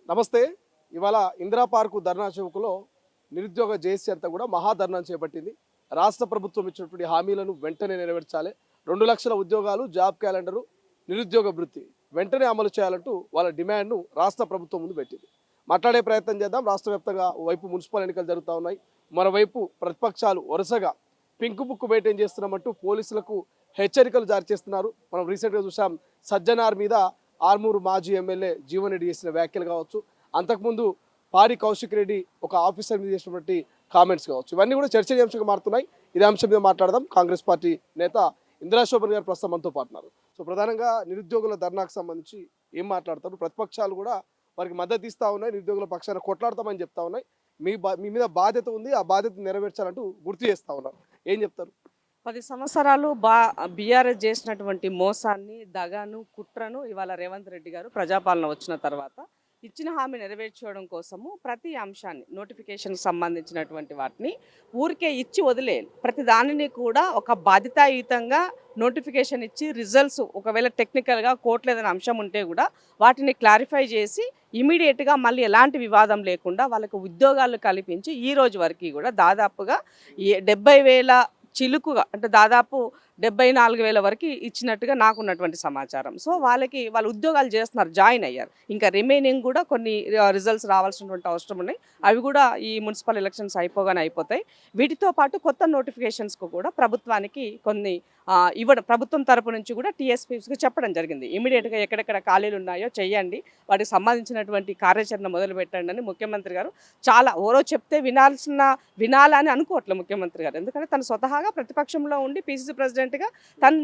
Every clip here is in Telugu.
నమస్తే. ఇవాళ ఇందిరా పార్కు ధర్నా చౌక్లో నిరుద్యోగ జేఏసీ అంతా కూడా మహాధర్నా చేపట్టింది. రాష్ట్ర ప్రభుత్వం ఇచ్చినటువంటి హామీలను వెంటనే నెరవేర్చాలి, 2 లక్షల ఉద్యోగాలు, జాబ్ క్యాలెండరు, నిరుద్యోగ భృతి వెంటనే అమలు చేయాలంటూ వాళ్ళ డిమాండ్ను రాష్ట్ర ప్రభుత్వం ముందు పెట్టింది. మాట్లాడే ప్రయత్నం చేద్దాం. రాష్ట్ర వ్యాప్తంగా వైపు మున్సిపల్ ఎన్నికలు జరుగుతూ ఉన్నాయి, మరోవైపు ప్రతిపక్షాలు వరుసగా పింక్ బుక్ మెయింటైన్ చేస్తున్నామంటూ పోలీసులకు హెచ్చరికలు జారీ చేస్తున్నారు. మనం రీసెంట్గా చూసాం, సజ్జనార్ మీద ఆర్మూరు మాజీ ఎమ్మెల్యే జీవన్ రెడ్డి చేసిన వ్యాఖ్యలు కావచ్చు, అంతకుముందు పాడి కౌశిక్ రెడ్డి ఒక ఆఫీసర్ మీద చేసినటువంటి కామెంట్స్ కావచ్చు, ఇవన్నీ కూడా చర్చనీయాంశంగా మారుతున్నాయి. ఇదే అంశం మీద మాట్లాడదాం. కాంగ్రెస్ పార్టీ నేత ఇందిరా శోభన్ గారు ప్రస్తుతం మనతో పాటున్నారు. సో ప్రధానంగా నిరుద్యోగుల ధర్నాకు సంబంధించి ఏం మాట్లాడతారు? ప్రతిపక్షాలు కూడా వారికి మద్దతు ఇస్తూ ఉన్నాయి, నిరుద్యోగుల పక్షాన కొట్లాడతామని చెప్తా ఉన్నాయి. మీ మీద బాధ్యత ఉంది, ఆ బాధ్యత నెరవేర్చాలంటూ గుర్తు చేస్తూ ఉన్నారు. ఏం చెప్తారు? 10 సంవత్సరాలు బీఆర్ఎస్ చేసినటువంటి మోసాన్ని, దగాను, కుట్రను ఇవాళ రేవంత్ రెడ్డి గారు ప్రజాపాలన వచ్చిన తర్వాత ఇచ్చిన హామీ నెరవేర్చుకోవడం కోసము ప్రతి అంశాన్ని, నోటిఫికేషన్కి సంబంధించినటువంటి వాటిని ఊరికే ఇచ్చి వదిలేయాలి. ప్రతి దానిని కూడా ఒక బాధ్యతాయుతంగా నోటిఫికేషన్ ఇచ్చి రిజల్ట్స్ ఒకవేళ టెక్నికల్గా కోర్టులో ఏదైనా అంశం ఉంటే కూడా వాటిని క్లారిఫై చేసి ఇమీడియట్గా మళ్ళీ ఎలాంటి వివాదం లేకుండా వాళ్ళకు ఉద్యోగాలు కల్పించి ఈ రోజు వరకు కూడా దాదాపుగా 70,000 చిలుకుగా, అంటే దాదాపు 74,000 వరకు ఇచ్చినట్టుగా నాకున్నటువంటి సమాచారం. సో వాళ్ళు ఉద్యోగాలు చేస్తున్నారు, జాయిన్ అయ్యారు. ఇంకా రిమైనింగ్ కూడా కొన్ని రిజల్ట్స్ రావాల్సినటువంటి అవసరం ఉన్నాయి. అవి కూడా ఈ మున్సిపల్ ఎలక్షన్స్ అయిపోగానే అయిపోతాయి. వీటితో పాటు కొత్త నోటిఫికేషన్స్కు కూడా ప్రభుత్వానికి కొన్ని ఇవ్వడం, ప్రభుత్వం తరపు నుంచి కూడా టీఎస్పీస్కి చెప్పడం జరిగింది. ఇమీడియట్గా ఎక్కడెక్కడ ఖాళీలు ఉన్నాయో చెయ్యండి, వాటికి సంబంధించినటువంటి కార్యాచరణ మొదలు పెట్టండి అని ముఖ్యమంత్రి గారు చాలా ఓరో చెప్తే వినాలని అనుకోవట్లేదు ముఖ్యమంత్రి గారు. ఎందుకంటే తను స్వతహాగా ప్రతిపక్షంలో ఉండి పీసీసీ ప్రెసిడెంట్గా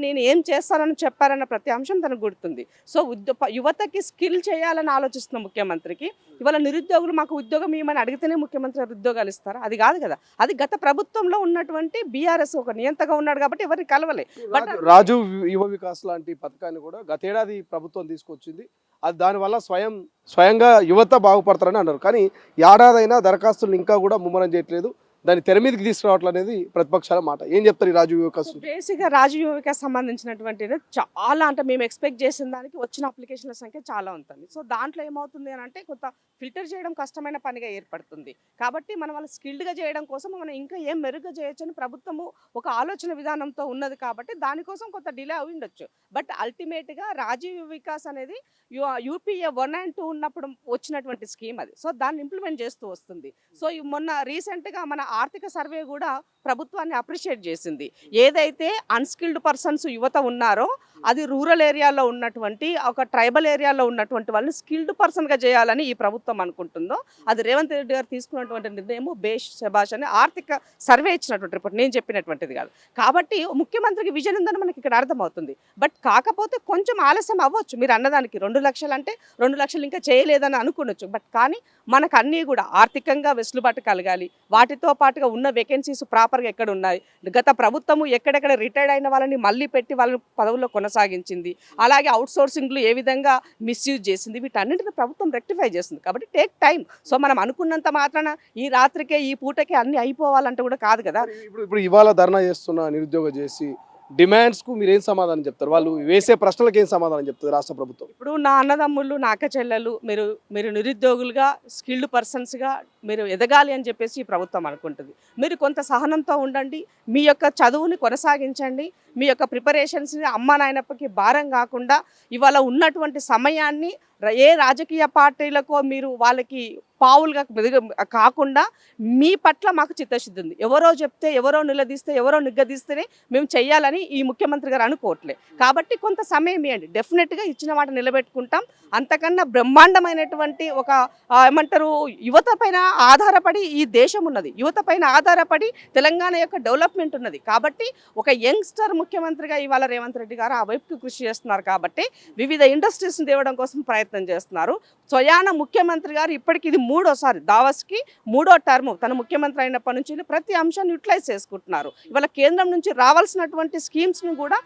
నేను ఏం చేస్తానని చెప్పారన్న ప్రతి అంశం తనకు గుర్తుంది. సో యువతకి స్కిల్ చేయాలని ఆలోచిస్తున్న ముఖ్యమంత్రికి ఇవాళ నిరుద్యోగులు మాకు ఉద్యోగం ఇవ్వమని అడిగితేనే ముఖ్యమంత్రి ఉద్యోగాలు ఇస్తారా? అది కాదు కదా. అది గత ప్రభుత్వంలో ఉన్నటువంటి బీఆర్ఎస్ ఒక నియంతగా ఉన్నాడు కాబట్టి ఎవరిని కలవలే. రాజు యువ వికాస్ లాంటి పథకాన్ని కూడా గతేడాది ప్రభుత్వం తీసుకొచ్చింది. అది దానివల్ల స్వయంగా యువత బాగుపడతారని అన్నారు. కానీ ఏడాదైనా దరఖాస్తులు ఇంకా కూడా ముమ్మరం చేయట్లేదు, దాన్ని తెర మీదకి తీసుకురావట్లేదు అనేది ప్రతిపక్షాల మాట. ఏం చెప్తారు ఈ రాజు యువ వికాస్? బేసిక్గా రాజు యువ వికాస్ సంబంధించినటువంటి చాలా, అంటే మేము ఎక్స్పెక్ట్ చేసిన దానికి వచ్చిన అప్లికేషన్ల సంఖ్య చాలా ఉంటుంది. సో దాంట్లో ఏమవుతుంది అని అంటే కొంత ఫిల్టర్ చేయడం కష్టమైన పనిగా ఏర్పడుతుంది. కాబట్టి మనం వాళ్ళు స్కిల్డ్గా చేయడం కోసం మనం ఇంకా ఏం మెరుగ్గా చేయొచ్చని ప్రభుత్వము ఒక ఆలోచన విధానంతో ఉన్నది. కాబట్టి దానికోసం కొంత డిలే అయి ఉండొచ్చు. బట్ అల్టిమేట్గా రాజీవ్ యువ వికాస్ అనేది యూపీఏ 1 and 2 ఉన్నప్పుడు వచ్చినటువంటి స్కీమ్ అది. సో దాన్ని ఇంప్లిమెంట్ చేస్తూ వస్తుంది. సో మొన్న రీసెంట్గా మన ఆర్థిక సర్వే కూడా ప్రభుత్వాన్ని అప్రిషియేట్ చేసింది. ఏదైతే అన్స్కిల్డ్ పర్సన్స్ యువత ఉన్నారో అది రూరల్ ఏరియాలో ఉన్నటువంటి, ఒక ట్రైబల్ ఏరియాలో ఉన్నటువంటి వాళ్ళని స్కిల్డ్ పర్సన్గా చేయాలని ఈ ప్రభుత్వం అనుకుంటుందో అది రేవంత్ రెడ్డి గారు తీసుకున్నటువంటి నిర్ణయం బేష్ శబాష్ అని ఆర్థిక సర్వే ఇచ్చినటువంటి రిపోర్ట్, నేను చెప్పినటువంటిది కాదు. కాబట్టి ముఖ్యమంత్రికి విజన్ ఉందని మనకి ఇక్కడ అర్థమవుతుంది. బట్ కాకపోతే కొంచెం ఆలస్యం అవ్వచ్చు. మీరు అన్నదానికి 2 లక్షలు అంటే 2 లక్షలు ఇంకా చేయలేదని అనుకోవచ్చు. బట్ కానీ మనకు అన్నీ కూడా ఆర్థికంగా వెసులుబాటు కలగాలి. వాటితో పాటుగా ఉన్న వేకెన్సీస్ ప్రాపర్గా ఎక్కడ ఉన్నాయి, గత ప్రభుత్వము ఎక్కడెక్కడ రిటైర్డ్ అయిన వాళ్ళని మళ్ళీ పెట్టి వాళ్ళని పదవుల్లో కొనసాగించింది, అలాగే అవుట్ సోర్సింగ్లు ఏ విధంగా మిస్యూజ్ చేసింది, వీటన్నింటిని ప్రభుత్వం రెక్టిఫై చేస్తుంది. కాబట్టి టేక్ టైం. సో మనం అనుకున్నంత మాత్రాన ఈ రాత్రికే ఈ పూటకే అన్ని అయిపోవాలంటే కూడా కాదు కదా. ఇప్పుడు ఇవాళ ధర్నా చేస్తున్న నిరుద్యోగ చేసి డిమాండ్స్కు మీరు ఏం సమాధానం చెప్తారు? వాళ్ళు వేసే ప్రశ్నలకు ఏం సమాధానం చెప్తారు రాష్ట్ర ప్రభుత్వం? ఇప్పుడు నా అన్నదమ్ముళ్ళు, నా అక్క చెల్లెలు, మీరు నిరుద్యోగులుగా, స్కిల్డ్ పర్సన్స్గా మీరు ఎదగాలి అని చెప్పేసి ఈ ప్రభుత్వం అనుకుంటుంది. మీరు కొంత సహనంతో ఉండండి, మీ యొక్క చదువుని కొనసాగించండి, మీ యొక్క ప్రిపరేషన్స్ని అమ్మ నాయనప్పకి భారం కాకుండా ఇవాళ ఉన్నటువంటి సమయాన్ని ఏ రాజకీయ పార్టీలకో మీరు వాళ్ళకి పావులుగా కాకుండా మీ పట్ల మాకు చిత్తశుద్ధి ఉంది. ఎవరో చెప్తే, ఎవరో నిలదీస్తే, ఎవరో నిగ్గదీస్తేనే మేము చెయ్యాలని ఈ ముఖ్యమంత్రి గారు అనుకోవట్లే. కాబట్టి కొంత సమయం ఇవ్వండి, డెఫినెట్గా ఇచ్చిన మాట నిలబెట్టుకుంటాం. అంతకన్నా బ్రహ్మాండమైనటువంటి ఒక ఏమంటారు, యువత పైన ఆధారపడి ఈ దేశం ఉన్నది, యువత పైన ఆధారపడి తెలంగాణ యొక్క డెవలప్మెంట్ ఉన్నది. కాబట్టి ఒక యంగ్స్టర్ ముఖ్యమంత్రిగా ఇవాళ రేవంత్ రెడ్డి గారు ఆ వైపుకి కృషి చేస్తున్నారు. కాబట్టి వివిధ ఇండస్ట్రీస్ని తేవడం కోసం ప్రయత్నం చేస్తున్నారు. స్వయాన ముఖ్యమంత్రి గారు ఇప్పటికి ఇది 3వ దావస్కి 3వ టర్మ్ తన ముఖ్యమంత్రి అయినప్పటి నుంచి ప్రతి అంశాన్ని యూటిలైజ్ చేసుకుంటున్నారు. ఇవాళ కేంద్రం నుంచి రావాల్సినటువంటి స్కీమ్స్ని కూడా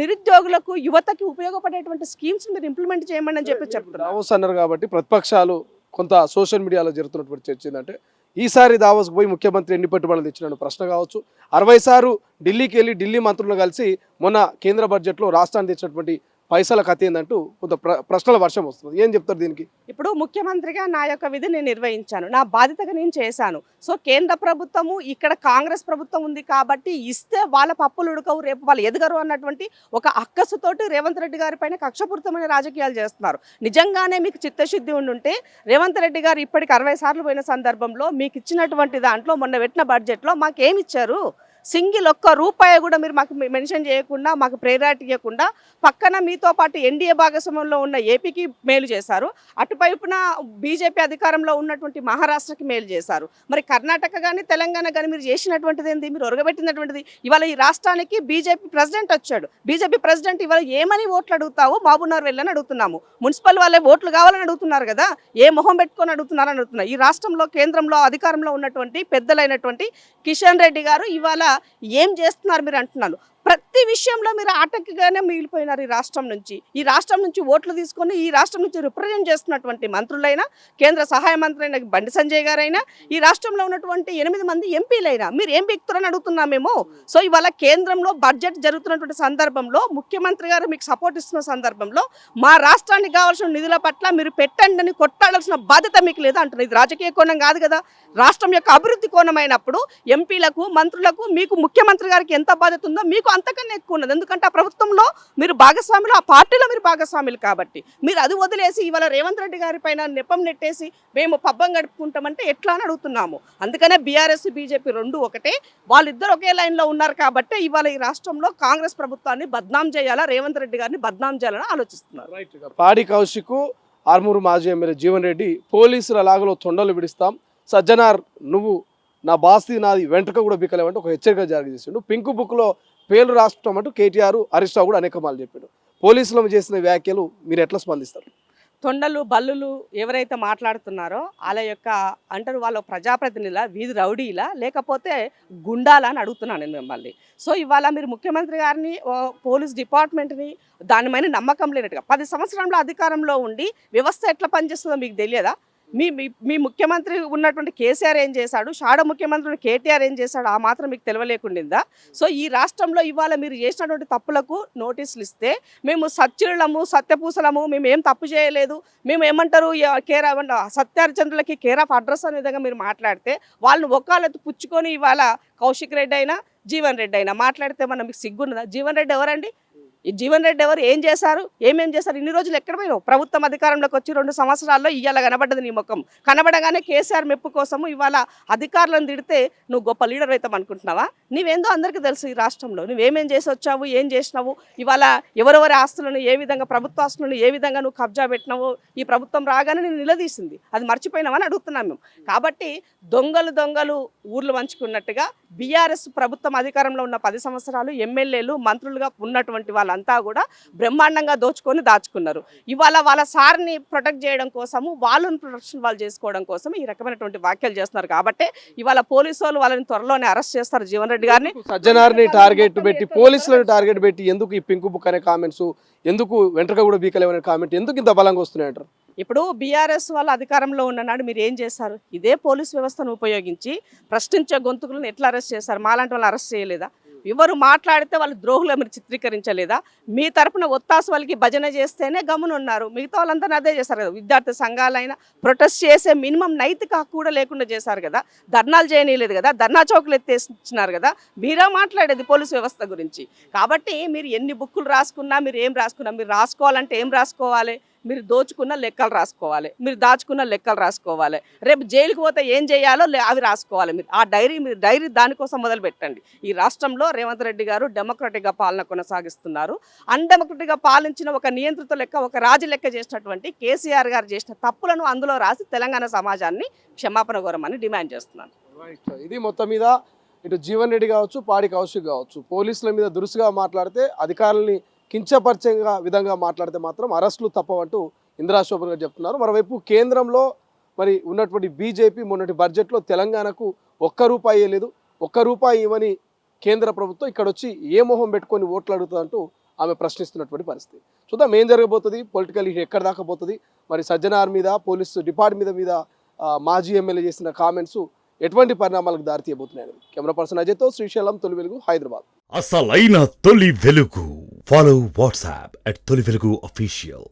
నిరుద్యోగులకు, యువతకి ఉపయోగపడేటువంటి స్కీమ్స్ మీరు ఇంప్లిమెంట్ చేయమని చెప్తున్నారు. దావోస్ అన్నారు కాబట్టి ప్రతిపక్షాలు కొంత సోషల్ మీడియాలో జరుగుతున్నటువంటి చర్చ ఏంటంటే, ఈసారి దావోస్కు పోయి ముఖ్యమంత్రి ఎన్ని పెట్టుబడులు తెచ్చిన ప్రశ్న కావచ్చు, 60 సార్లు ఢిల్లీకి వెళ్ళి ఢిల్లీ మంత్రులను కలిసి మొన్న కేంద్ర బడ్జెట్లో రాష్ట్రానికి తెచ్చినటువంటి పైసల కథ ఏందంటూ కొంత ప్రశ్నల వర్షం వస్తుంది. ఏం చెప్తారు దీనికి? ఇప్పుడు ముఖ్యమంత్రిగా నా యొక్క విధి నేను నిర్వహించాను, నా బాధ్యతగా నేను చేశాను. సో కేంద్ర ప్రభుత్వము ఇక్కడ కాంగ్రెస్ ప్రభుత్వం ఉంది కాబట్టి ఇస్తే వాళ్ళ పప్పులు ఉడకవు, రేపు వాళ్ళు ఎదగరు అన్నటువంటి ఒక అక్కసుతోటి రేవంత్ రెడ్డి గారి పైన కక్షపూరితమైన రాజకీయాలు చేస్తున్నారు. నిజంగానే మీకు చిత్తశుద్ధి ఉండుంటే రేవంత్ రెడ్డి గారు ఇప్పటికి 60 సార్లు పోయిన సందర్భంలో మీకు ఇచ్చినటువంటి దాంట్లో మొన్న పెట్టిన బడ్జెట్లో మాకేమి ఇచ్చారు? సింగిల్ ఒక్క రూపాయి కూడా మీరు మాకు మెన్షన్ చేయకుండా, మాకు ప్రేరాటి ఇవ్వకుండా, పక్కన మీతో పాటు ఎన్డీఏ భాగస్వామ్యంలో ఉన్న ఏపీకి మేలు చేశారు, అటువైపున బీజేపీ అధికారంలో ఉన్నటువంటి మహారాష్ట్రకి మేలు చేశారు. మరి కర్ణాటక కానీ తెలంగాణ కానీ మీరు చేసినటువంటిది ఏంది? మీరు ఒరగబెట్టినటువంటిది. ఇవాళ ఈ రాష్ట్రానికి బీజేపీ ప్రెసిడెంట్ వచ్చాడు. బీజేపీ ప్రెసిడెంట్ ఇవాళ ఏమని ఓట్లు అడుగుతావు? మహబూబ్నగర్ వెళ్ళని అడుగుతున్నాము. మున్సిపల్ వాళ్ళే ఓట్లు కావాలని అడుగుతున్నారు కదా, ఏ మొహం పెట్టుకొని అడుగుతున్నారని అడుగుతున్నారు. ఈ రాష్ట్రంలో కేంద్రంలో అధికారంలో ఉన్నటువంటి పెద్దలైనటువంటి కిషన్ రెడ్డి గారు ఇవాళ ఏం చేస్తున్నారు మీరు అంటున్నాను. ప్రతి విషయంలో మీరు ఆటంకిగానే మిగిలిపోయినారు. ఈ రాష్ట్రం నుంచి ఓట్లు తీసుకొని ఈ రాష్ట్రం నుంచి రిప్రజెంట్ చేస్తున్నటువంటి మంత్రులైనా, కేంద్ర సహాయ మంత్రి అయిన బండి సంజయ్ గారైనా, ఈ రాష్ట్రంలో ఉన్నటువంటి 8 మంది ఎంపీలైనా మీరు ఏం వ్యక్తులని అడుగుతున్నామేమో. సో ఇవాళ కేంద్రంలో బడ్జెట్ జరుగుతున్నటువంటి సందర్భంలో ముఖ్యమంత్రి గారు మీకు సపోర్ట్ ఇస్తున్న సందర్భంలో మా రాష్ట్రానికి కావాల్సిన నిధుల పట్ల మీరు పెట్టండి అని కొట్టాడాల్సిన బాధ్యత మీకు లేదా అంటున్నారు. ఇది రాజకీయ కోణం కాదు కదా, రాష్ట్రం యొక్క అభివృద్ధి కోణమైనప్పుడు ఎంపీలకు, మంత్రులకు, మీకు ముఖ్యమంత్రి గారికి ఎంత బాధ్యత ఉందో మీకు అంతకన్నా ఎక్కువ ఉన్నది. ఎందుకంటే ఆ ప్రభుత్వంలో మీరు భాగస్వాములు, ఆ పార్టీలో మీరు భాగస్వాములు కాబట్టి మీరు అది వదిలేసి ఇవాళ రేవంత్ రెడ్డి గారి పైన నెపం నెట్టేసి మేము పబ్బం గడుపుకుంటామంటే ఎట్లా అని అడుగుతున్నాము. అందుకనే బీఆర్ఎస్ బీజేపీ రెండు ఒకటే, వాళ్ళిద్దరు ఒకే లైన్లో ఉన్నారు కాబట్టి ఇవాళ ఈ రాష్ట్రంలో కాంగ్రెస్ ప్రభుత్వాన్ని బద్నాం చేయాలా, రేవంత్ రెడ్డి గారిని బద్నాం చేయాలని ఆలోచిస్తున్నారు. పాడి కౌశిక్, ఆర్మూరు మాజీ ఎమ్మెల్యే జీవన్ రెడ్డి పోలీసుల లాగలో తొండలు విడిస్తాం, సజ్జనార్ నువ్వు నా బాస్తి నాది వెంట్రుక కూడా బిక్కలేమంటే ఒక హెచ్చరిక జారీ చేసిండు. పింక్ బుక్లో పేర్లు రాష్ట్రం అంటూ కేటీఆర్, హరీష్ రావు కూడా అనేక మార్లు చెప్పాడు. పోలీసులు చేసిన వ్యాఖ్యలు మీరు ఎట్లా స్పందిస్తారు? తొండలు బల్లులు ఎవరైతే మాట్లాడుతున్నారో వాళ్ళ యొక్క అంటారు వాళ్ళ ప్రజాప్రతినిధుల, వీధి రౌడీలా, లేకపోతే గుండాలా అని అడుగుతున్నాను నేను మిమ్మల్ని. సో ఇవాళ మీరు ముఖ్యమంత్రి గారిని, పోలీస్ డిపార్ట్మెంట్ని దాని మీద నమ్మకం లేనట్టుగా 10 సంవత్సరంలో అధికారంలో ఉండి వ్యవస్థ ఎట్లా పనిచేస్తుందో మీకు తెలియదా? మీ ముఖ్యమంత్రి ఉన్నటువంటి కేసీఆర్ ఏం చేశాడు, షాడో ముఖ్యమంత్రి కేటీఆర్ ఏం చేశాడు, ఆ మాత్రం మీకు తెలియలేకుండిందా? సో ఈ రాష్ట్రంలో ఇవాళ మీరు చేసినటువంటి తప్పులకు నోటీసులు ఇస్తే మేము సత్యులము, సత్యపూసలము, మేము ఏం తప్పు చేయలేదు, మేము ఏమంటారు సత్యహరిచంద్రులకి కేర్ ఆఫ్ అడ్రస్ అనే విధంగా మీరు మాట్లాడితే వాళ్ళని ఒకాలెత్తు పుచ్చుకొని ఇవాళ కౌశిక్ రెడ్డి అయినా జీవన్ రెడ్డి అయినా మాట్లాడితే మనం మీకు సిగ్గున్నదా? జీవన్ రెడ్డి ఎవరండి? ఈ జీవన్ రెడ్డి ఎవరు? ఏం చేశారు? ఏమేం చేశారు? ఇన్ని రోజులు ఎక్కడ పోయినావు? ప్రభుత్వం అధికారంలోకి వచ్చి 2 సంవత్సరాల్లో ఇవాళ కనబడ్డది నీ ముఖం. కనబడగానే కేసీఆర్ మెప్పు కోసము ఇవాళ అధికారులను తిడితే నువ్వు గొప్ప లీడర్ అవుతాం అనుకుంటున్నావా? నీవేందో అందరికీ తెలుసు. ఈ రాష్ట్రంలో నువ్వేమేం చేసి వచ్చావు, ఏం చేసినావు, ఇవాళ ఎవరెవరి ఆస్తులను ఏ విధంగా, ప్రభుత్వ ఆస్తులను ఏ విధంగా నువ్వు కబ్జా పెట్టినావు, ఈ ప్రభుత్వం రాగానే నేను నిలదీసింది, అది మర్చిపోయినావని అడుగుతున్నాం మేము. కాబట్టి దొంగలు ఊర్లు పంచుకున్నట్టుగా బీఆర్ఎస్ ప్రభుత్వం అధికారంలో ఉన్న 10 సంవత్సరాలు ఎమ్మెల్యేలు, మంత్రులుగా ఉన్నటువంటి వాళ్ళంతా కూడా బ్రహ్మాండంగా దాచుకున్నారు. ఇవాళ వాళ్ళ సార్ని ప్రొటెక్ట్ చేయడం కోసము, వాళ్ళని ప్రొటెక్షన్ వాళ్ళు చేసుకోవడం కోసం ఈ రకమైనటువంటి వ్యాఖ్యలు చేస్తున్నారు. కాబట్టి ఇవాళ పోలీసు వాళ్ళు వాళ్ళని త్వరలోనే అరెస్ట్ చేస్తారు. జీవన్ రెడ్డి గారిని, సజ్జనార్ని టార్గెట్ పెట్టి, పోలీసులను టార్గెట్ పెట్టి ఎందుకు ఈ పింక్ బుక్ అనే కామెంట్స్, ఎందుకు వెంట్రుక కూడా బీకలేమనే కామెంట్ ఎందుకు ఇంత బలంగా వస్తున్నాయంటారు? ఇప్పుడు బీఆర్ఎస్ వాళ్ళు అధికారంలో ఉన్ననాడు మీరు ఏం చేశారు? ఇదే పోలీస్ వ్యవస్థను ఉపయోగించి ప్రశ్నించే గొంతుకులను ఎట్లా అరెస్ట్ చేశారు? మాలాంటి వాళ్ళు అరెస్ట్ చేయలేదా? ఎవరు మాట్లాడితే వాళ్ళు ద్రోహులుగా మీరు చిత్రీకరించలేదా? మీ తరపున ఒత్తాసు వాళ్ళకి భజన చేస్తేనే గమనున్నారు, మిగతా వాళ్ళంతా అదే చేశారు కదా. విద్యార్థి సంఘాలైనా ప్రొటెస్ట్ చేసే మినిమం నైతిక హక్కు కూడా లేకుండా చేశారు కదా. ధర్నాలు చేయనీయలేదు కదా, ధర్నా చౌకులు ఎత్తేసినారు కదా. మీరే మాట్లాడేది పోలీసు వ్యవస్థ గురించి. కాబట్టి మీరు ఎన్ని బుక్కులు రాసుకున్నా, మీరు ఏం రాసుకున్నా, మీరు రాసుకోవాలంటే ఏం రాసుకోవాలి? మీరు దోచుకున్న లెక్కలు రాసుకోవాలి, మీరు దాచుకున్న లెక్కలు రాసుకోవాలి, రేపు జైలుకి పోతే ఏం చేయాలో అవి రాసుకోవాలి. మీరు డైరీ దానికోసం మొదలు పెట్టండి. ఈ రాష్ట్రంలో రేవంత్ రెడ్డి గారు డెమోక్రటిక్గా పాలన కొనసాగిస్తున్నారు. అన్డెమోక్రటిక్గా పాలించిన ఒక నియంత్రిత లెక్క, ఒక రాజు లెక్క చేసినటువంటి కేసీఆర్ గారు చేసిన తప్పులను అందులో రాసి తెలంగాణ సమాజాన్ని క్షమాపణ కోరమని డిమాండ్ చేస్తున్నాను. ఇది మొత్తం మీద ఇటు జీవన్ రెడ్డి కావచ్చు, పాడి కౌశిక్ కావచ్చు, పోలీసుల మీద దురుసుగా మాట్లాడితే, అధికారులని కించపరిచే విధంగా మాట్లాడితే మాత్రం అరెస్టులు తప్పవంటూ ఇందిరా శోభన్ గారు చెప్తున్నారు. మరోవైపు కేంద్రంలో మరి ఉన్నటువంటి బీజేపీ మొన్నటి బడ్జెట్లో తెలంగాణకు ₹1 లేదు, ₹1 ఇవ్వని కేంద్ర ప్రభుత్వం ఇక్కడ వచ్చి ఏ మొహం పెట్టుకొని ఓట్లు అడుగుతుందంటూ ఆమె ప్రశ్నిస్తున్నటువంటి పరిస్థితి. చూద్దాం ఏం జరగబోతుంది, పొలిటికల్ ఎక్కడ దాకా పోతుంది, మరి సజ్జనార్ మీద, పోలీసు డిపార్ట్మెంట్ మీద మాజీ ఎమ్మెల్యే చేసిన కామెంట్స్ ఎటువంటి పరిణామాలకు దారితీయబోతున్నాయని. కెమెరా పర్సన్ అజయ్తో శ్రీశైలం, తొలి వెలుగు, హైదరాబాద్. అసలైన తొలి వెలుగు. ఫాలో వాట్సాప్ @తొలి వెలుగు official.